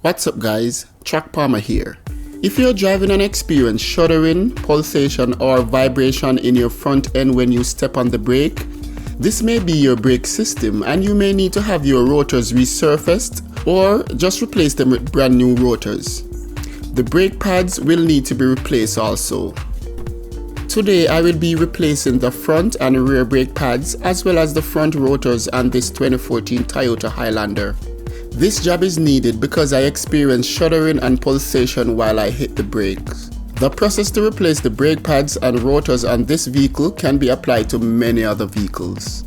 What's up guys, Track Palmer here. If you're driving and experience shuddering, pulsation or vibration in your front end when you step on the brake, this may be your brake system and you may need to have your rotors resurfaced or just replace them with brand new rotors. The brake pads will need to be replaced also. Today I will be replacing the front and rear brake pads as well as the front rotors on this 2014 Toyota Highlander. This job is needed because I experienced shuddering and pulsation while I hit the brakes. The process to replace the brake pads and rotors on this vehicle can be applied to many other vehicles.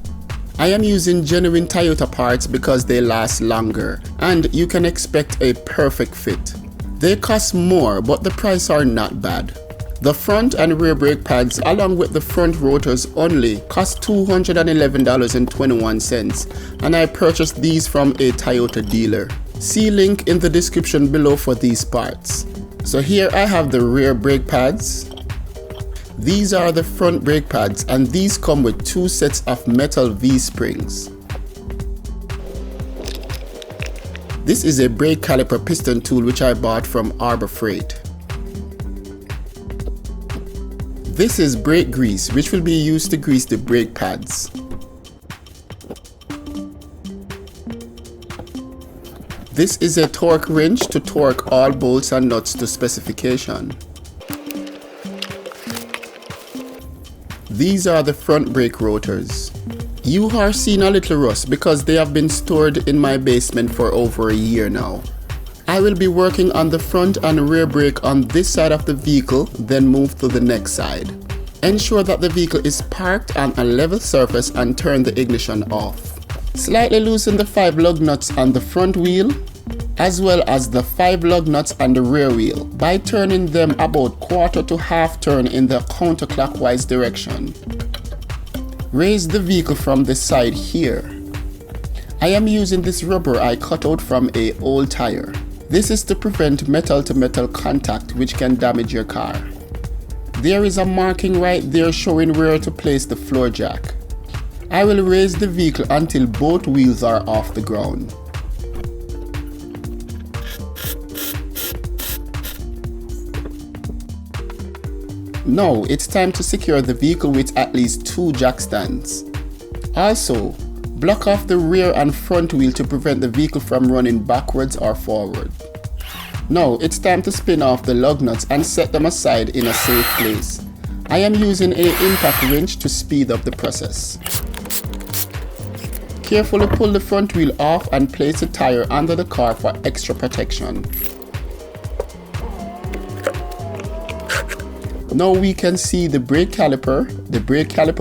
I am using genuine Toyota parts because they last longer and you can expect a perfect fit. They cost more but the price are not bad. The front and rear brake pads along with the front rotors only cost $211.21 and I purchased these from a Toyota dealer. See link in the description below for these parts. So here I have the rear brake pads. These are the front brake pads and these come with 2 sets of metal V-springs. This is a brake caliper piston tool which I bought from Harbor Freight. This is brake grease which will be used to grease the brake pads. This is a torque wrench to torque all bolts and nuts to specification. These are the front brake rotors. You are seeing a little rust because they have been stored in my basement for over a year now. I will be working on the front and rear brake on this side of the vehicle, then move to the next side. Ensure that the vehicle is parked on a level surface and turn the ignition off. Slightly loosen the 5 lug nuts on the front wheel as well as the 5 lug nuts on the rear wheel by turning them about quarter to half turn in the counterclockwise direction. Raise the vehicle from the side here. I am using this rubber I cut out from an old tire. This is to prevent metal to metal contact which can damage your car. There is a marking right there showing where to place the floor jack. I will raise the vehicle until both wheels are off the ground. Now it's time to secure the vehicle with at least 2 jack stands. Also, block off the rear and front wheel to prevent the vehicle from running backwards or forward. Now it's time to spin off the lug nuts and set them aside in a safe place. I am using an impact wrench to speed up the process. Carefully pull the front wheel off and place the tire under the car for extra protection. Now we can see the brake caliper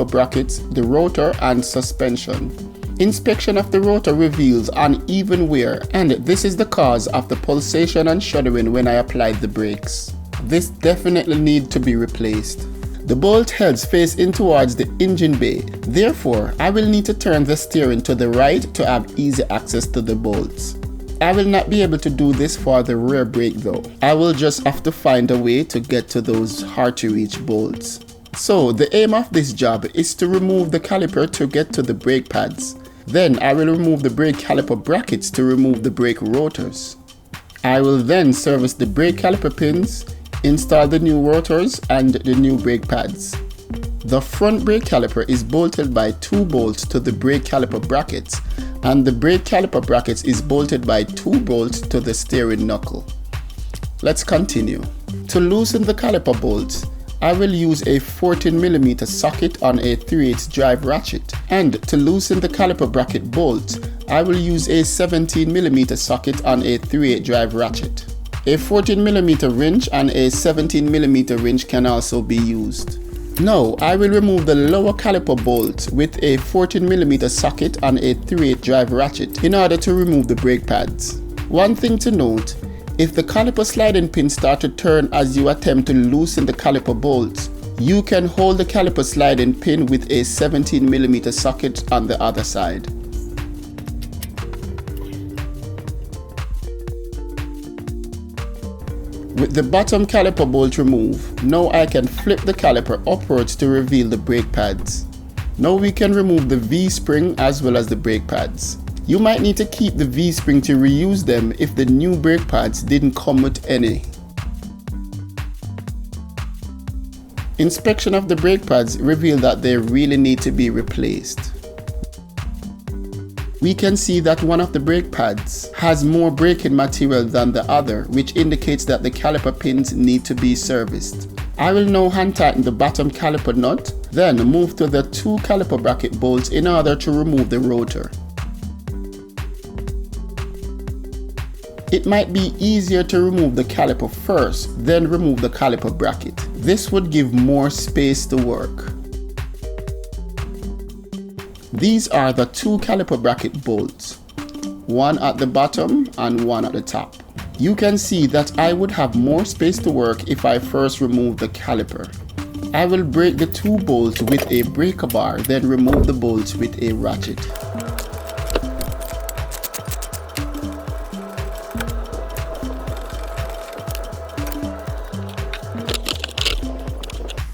brackets, the rotor and suspension. Inspection of the rotor reveals uneven wear and this is the cause of the pulsation and shuddering when I applied the brakes. This definitely needs to be replaced. The bolt heads face in towards the engine bay, therefore I will need to turn the steering to the right to have easy access to the bolts. I will not be able to do this for the rear brake though. I will just have to find a way to get to those hard to reach bolts. So the aim of this job is to remove the caliper to get to the brake pads. Then I will remove the brake caliper brackets to remove the brake rotors. I will then service the brake caliper pins, install the new rotors and the new brake pads. The front brake caliper is bolted by 2 bolts to the brake caliper brackets and the brake caliper brackets is bolted by 2 bolts to the steering knuckle. Let's continue. To loosen the caliper bolts, I will use a 14mm socket on a 3/8 drive ratchet, and to loosen the caliper bracket bolt, I will use a 17mm socket on a 3/8 drive ratchet. A 14mm wrench and a 17mm wrench can also be used. Now I will remove the lower caliper bolt with a 14mm socket on a 3/8 drive ratchet in order to remove the brake pads. One thing to note, if the caliper sliding pin starts to turn as you attempt to loosen the caliper bolts, you can hold the caliper sliding pin with a 17mm socket on the other side. With the bottom caliper bolt removed, now I can flip the caliper upwards to reveal the brake pads. Now we can remove the V-spring as well as the brake pads. You might need to keep the V-spring to reuse them if the new brake pads didn't come with any. Inspection of the brake pads revealed that they really need to be replaced. We can see that one of the brake pads has more braking material than the other, which indicates that the caliper pins need to be serviced. I will now hand tighten the bottom caliper nut, then move to the 2 caliper bracket bolts in order to remove the rotor. It might be easier to remove the caliper first, then remove the caliper bracket. This would give more space to work. These are the 2 caliper bracket bolts, one at the bottom and one at the top. You can see that I would have more space to work if I first remove the caliper. I will break the 2 bolts with a breaker bar, then remove the bolts with a ratchet.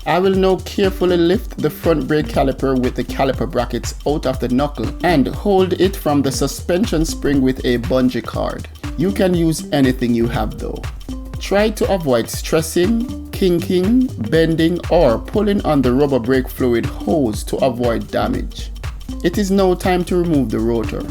I will now carefully lift the front brake caliper with the caliper brackets out of the knuckle and hold it from the suspension spring with a bungee cord. You can use anything you have though. Try to avoid stressing, kinking, bending or pulling on the rubber brake fluid hose to avoid damage. It is now time to remove the rotor.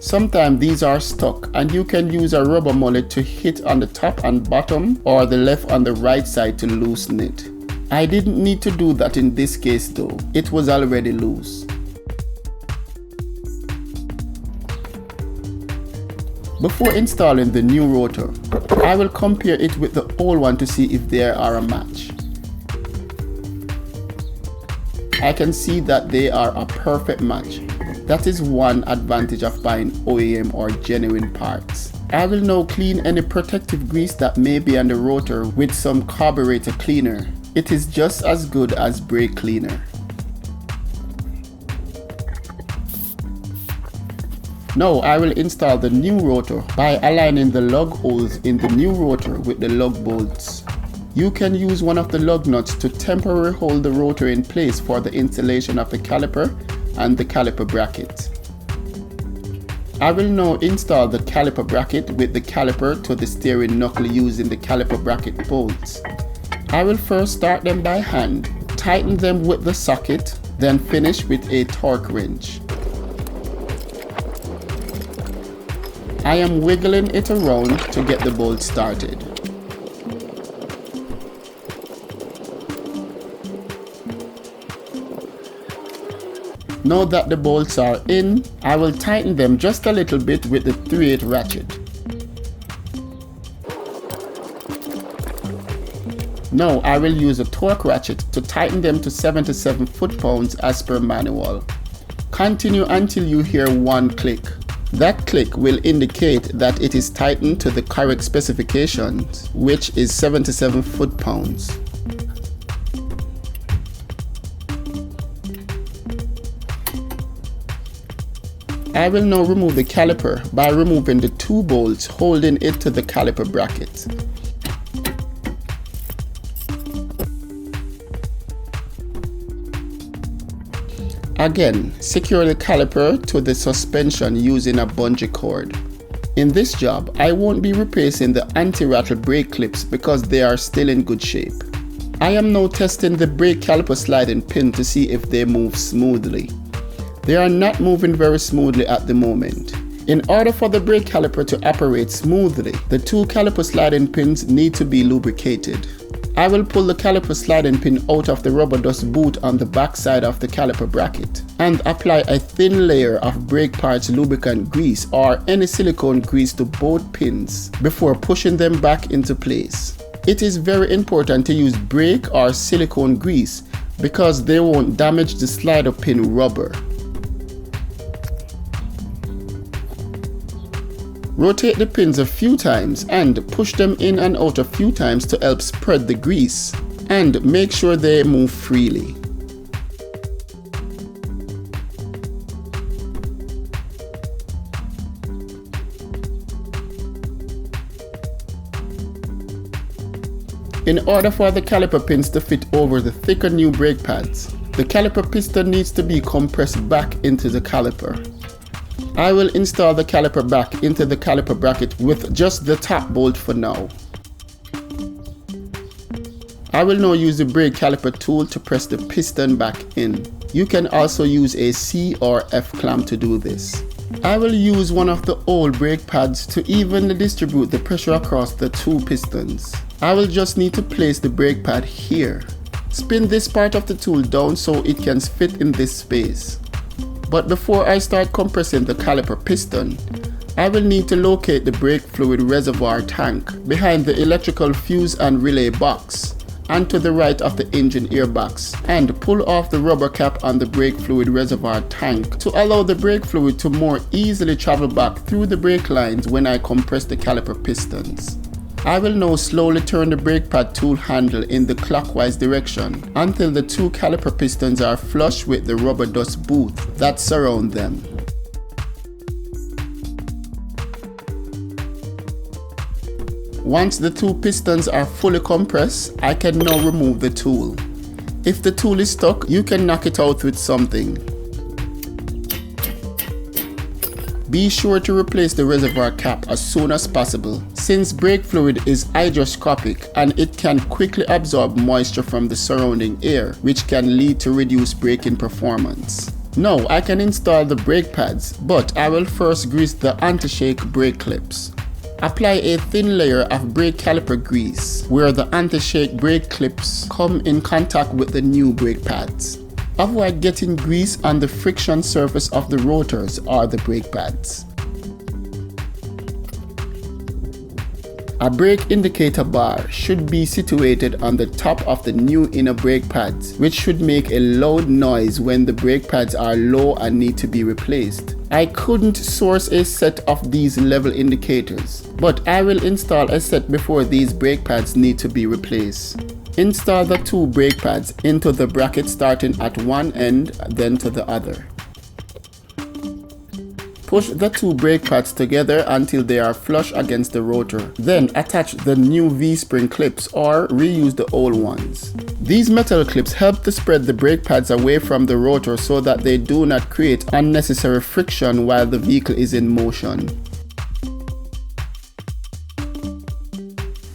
Sometimes these are stuck and you can use a rubber mallet to hit on the top and bottom or the left on the right side to loosen it. I didn't need to do that in this case though, it was already loose. Before installing the new rotor, I will compare it with the old one to see if they are a match. I can see that they are a perfect match. That is one advantage of buying OEM or genuine parts. I will now clean any protective grease that may be on the rotor with some carburetor cleaner. It is just as good as brake cleaner. Now I will install the new rotor by aligning the lug holes in the new rotor with the lug bolts. You can use one of the lug nuts to temporarily hold the rotor in place for the installation of the caliper and the caliper bracket. I will now install the caliper bracket with the caliper to the steering knuckle using the caliper bracket bolts. I will first start them by hand, tighten them with the socket, then finish with a torque wrench. I am wiggling it around to get the bolt started. Now that the bolts are in, I will tighten them just a little bit with the 3/8 ratchet. Now I will use a torque ratchet to tighten them to 77 foot-pounds as per manual. Continue until you hear one click. That click will indicate that it is tightened to the correct specifications, which is 77 foot-pounds. I will now remove the caliper by removing the 2 bolts holding it to the caliper bracket. Again, secure the caliper to the suspension using a bungee cord. In this job, I won't be replacing the anti-rattle brake clips because they are still in good shape. I am now testing the brake caliper sliding pin to see if they move smoothly. They are not moving very smoothly at the moment. In order for the brake caliper to operate smoothly, the 2 caliper sliding pins need to be lubricated. I will pull the caliper sliding pin out of the rubber dust boot on the back side of the caliper bracket and apply a thin layer of brake parts lubricant grease or any silicone grease to both pins before pushing them back into place. It is very important to use brake or silicone grease because they won't damage the slider pin rubber. Rotate the pins a few times and push them in and out a few times to help spread the grease and make sure they move freely. In order for the caliper pins to fit over the thicker new brake pads, the caliper piston needs to be compressed back into the caliper. I will install the caliper back into the caliper bracket with just the top bolt for now. I will now use the brake caliper tool to press the piston back in. You can also use a C or F clamp to do this. I will use one of the old brake pads to evenly distribute the pressure across the two pistons. I will just need to place the brake pad here. Spin this part of the tool down so it can fit in this space. But before I start compressing the caliper piston, I will need to locate the brake fluid reservoir tank behind the electrical fuse and relay box and to the right of the engine airbox, and pull off the rubber cap on the brake fluid reservoir tank to allow the brake fluid to more easily travel back through the brake lines when I compress the caliper pistons. I will now slowly turn the brake pad tool handle in the clockwise direction until the two caliper pistons are flush with the rubber dust booth that surround them. Once the two pistons are fully compressed, I can now remove the tool. If the tool is stuck, you can knock it out with something. Be sure to replace the reservoir cap as soon as possible, since brake fluid is hygroscopic and it can quickly absorb moisture from the surrounding air, which can lead to reduced braking performance. Now I can install the brake pads, but I will first grease the anti-shake brake clips. Apply a thin layer of brake caliper grease where the anti-shake brake clips come in contact with the new brake pads. Avoid getting grease on the friction surface of the rotors or the brake pads. A brake indicator bar should be situated on the top of the new inner brake pads, which should make a loud noise when the brake pads are low and need to be replaced. I couldn't source a set of these level indicators, but I will install a set before these brake pads need to be replaced. Install the two brake pads into the bracket starting at one end then to the other. Push the two brake pads together until they are flush against the rotor. Then attach the new V-spring clips or reuse the old ones. These metal clips help to spread the brake pads away from the rotor so that they do not create unnecessary friction while the vehicle is in motion.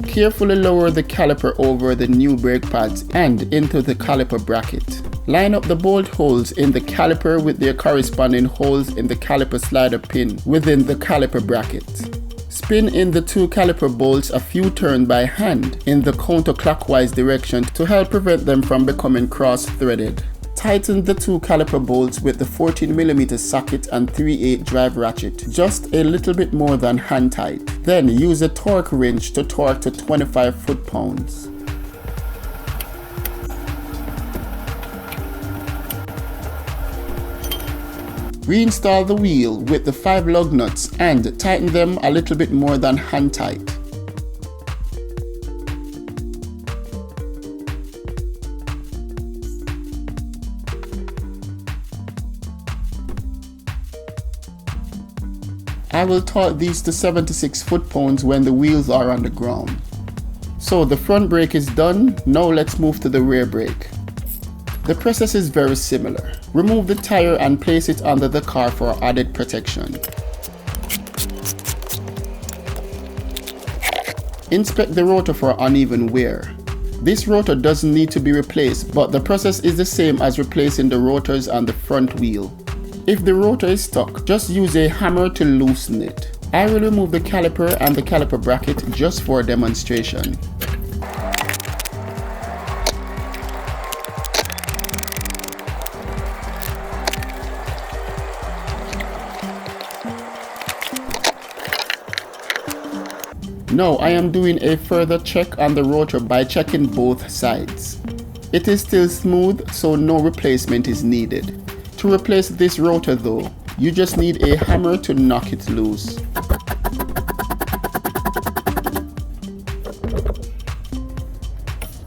Carefully lower the caliper over the new brake pads and into the caliper bracket. Line up the bolt holes in the caliper with their corresponding holes in the caliper slider pin within the caliper bracket. Spin in the two caliper bolts a few turns by hand in the counterclockwise direction to help prevent them from becoming cross-threaded. Tighten the two caliper bolts with the 14mm socket and 3/8 drive ratchet, just a little bit more than hand tight. Then use a torque wrench to torque to 25 foot-pounds. Reinstall the wheel with the 5 lug nuts and tighten them a little bit more than hand tight. I will torque these to 76 foot-pounds when the wheels are on the ground. So the front brake is done, now let's move to the rear brake. The process is very similar. Remove the tire and place it under the car for added protection. Inspect the rotor for uneven wear. This rotor doesn't need to be replaced, but the process is the same as replacing the rotors on the front wheel. If the rotor is stuck, just use a hammer to loosen it. I will remove the caliper and the caliper bracket just for demonstration. Now I am doing a further check on the rotor by checking both sides. It is still smooth, so no replacement is needed. To replace this rotor though, you just need a hammer to knock it loose.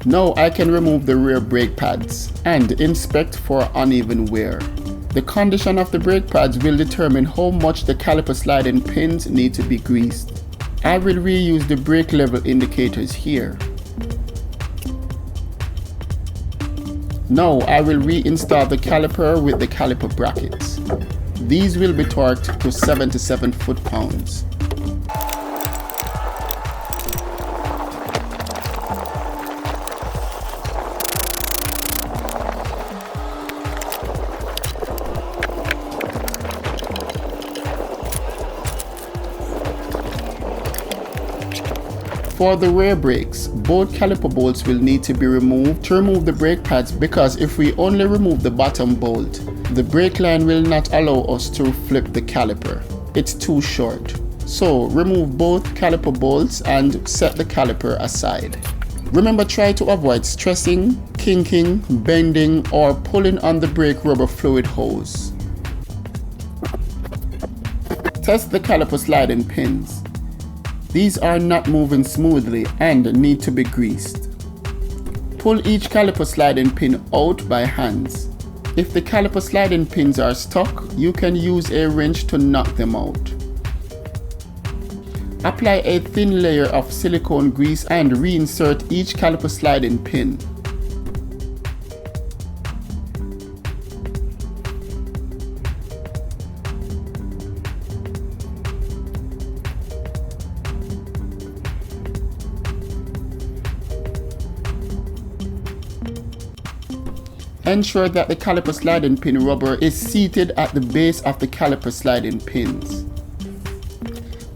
Now I can remove the rear brake pads and inspect for uneven wear. The condition of the brake pads will determine how much the caliper sliding pins need to be greased. I will reuse the brake level indicators here. Now I will reinstall the caliper with the caliper brackets. These will be torqued to 77 foot-pounds. For the rear brakes, both caliper bolts will need to be removed to remove the brake pads, because if we only remove the bottom bolt, the brake line will not allow us to flip the caliper. It's too short. So remove both caliper bolts and set the caliper aside. Remember, try to avoid stressing, kinking, bending, or pulling on the brake rubber fluid hose. Test the caliper sliding pins. These are not moving smoothly and need to be greased. Pull each caliper sliding pin out by hands. If the caliper sliding pins are stuck, you can use a wrench to knock them out. Apply a thin layer of silicone grease and reinsert each caliper sliding pin. Ensure that the caliper sliding pin rubber is seated at the base of the caliper sliding pins.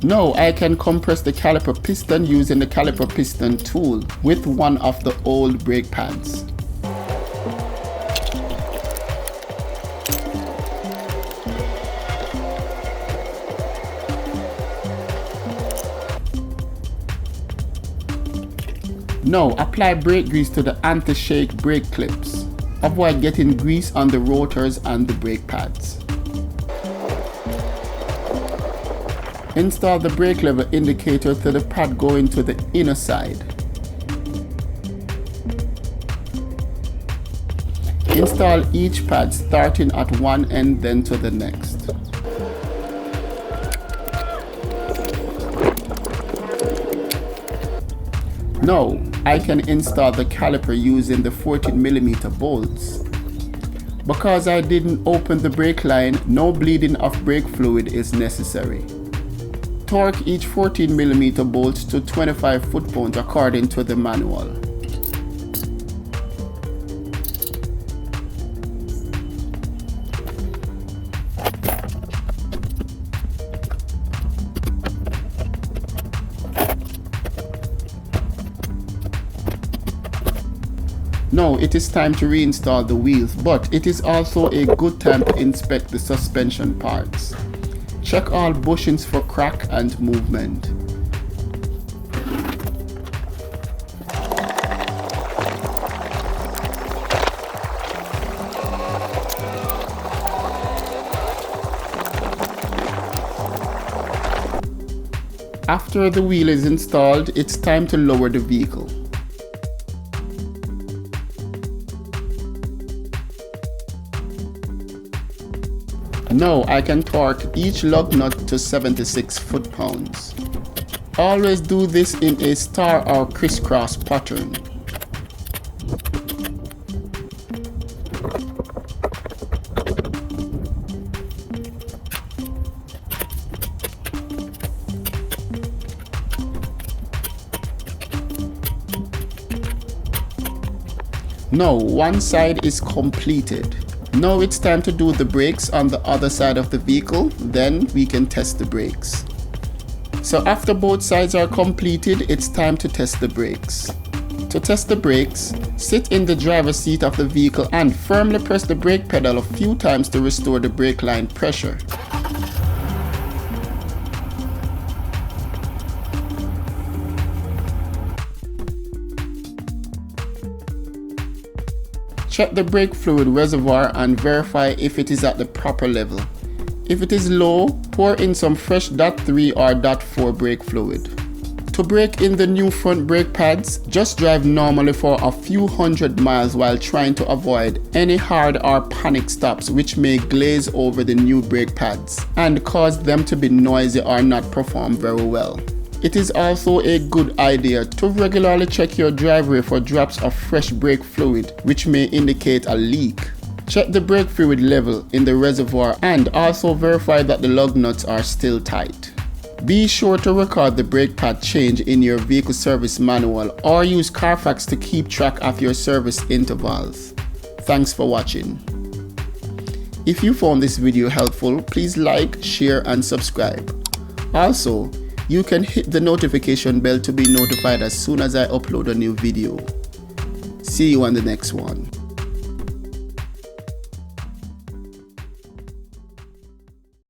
Now I can compress the caliper piston using the caliper piston tool with one of the old brake pads. Now apply brake grease to the anti-shake brake clips. Avoid getting grease on the rotors and the brake pads. Install the brake lever indicator to the pad going to the inner side. Install each pad starting at one end then to the next. Now, I can install the caliper using the 14mm bolts. Because I didn't open the brake line, no bleeding of brake fluid is necessary. Torque each 14mm bolt to 25 foot-pounds according to the manual. Now it is time to reinstall the wheels, but it is also a good time to inspect the suspension parts. Check all bushings for crack and movement. After the wheel is installed, it's time to lower the vehicle. Now I can torque each lug nut to 76 foot-pounds. Always do this in a star or crisscross pattern. Now one side is completed. Now it's time to do the brakes on the other side of the vehicle, then we can test the brakes. So after both sides are completed, it's time to test the brakes. To test the brakes, sit in the driver's seat of the vehicle and firmly press the brake pedal a few times to restore the brake line pressure. Check the brake fluid reservoir and verify if it is at the proper level. If it is low, pour in some fresh .3 or .4 brake fluid. To brake in the new front brake pads, just drive normally for a few hundred miles while trying to avoid any hard or panic stops which may glaze over the new brake pads and cause them to be noisy or not perform very well. It is also a good idea to regularly check your driveway for drops of fresh brake fluid which may indicate a leak. Check the brake fluid level in the reservoir and also verify that the lug nuts are still tight. Be sure to record the brake pad change in your vehicle service manual or use Carfax to keep track of your service intervals. Thanks for watching. If you found this video helpful, please like, share and subscribe. Also, you can hit the notification bell to be notified as soon as I upload a new video. See you on the next one.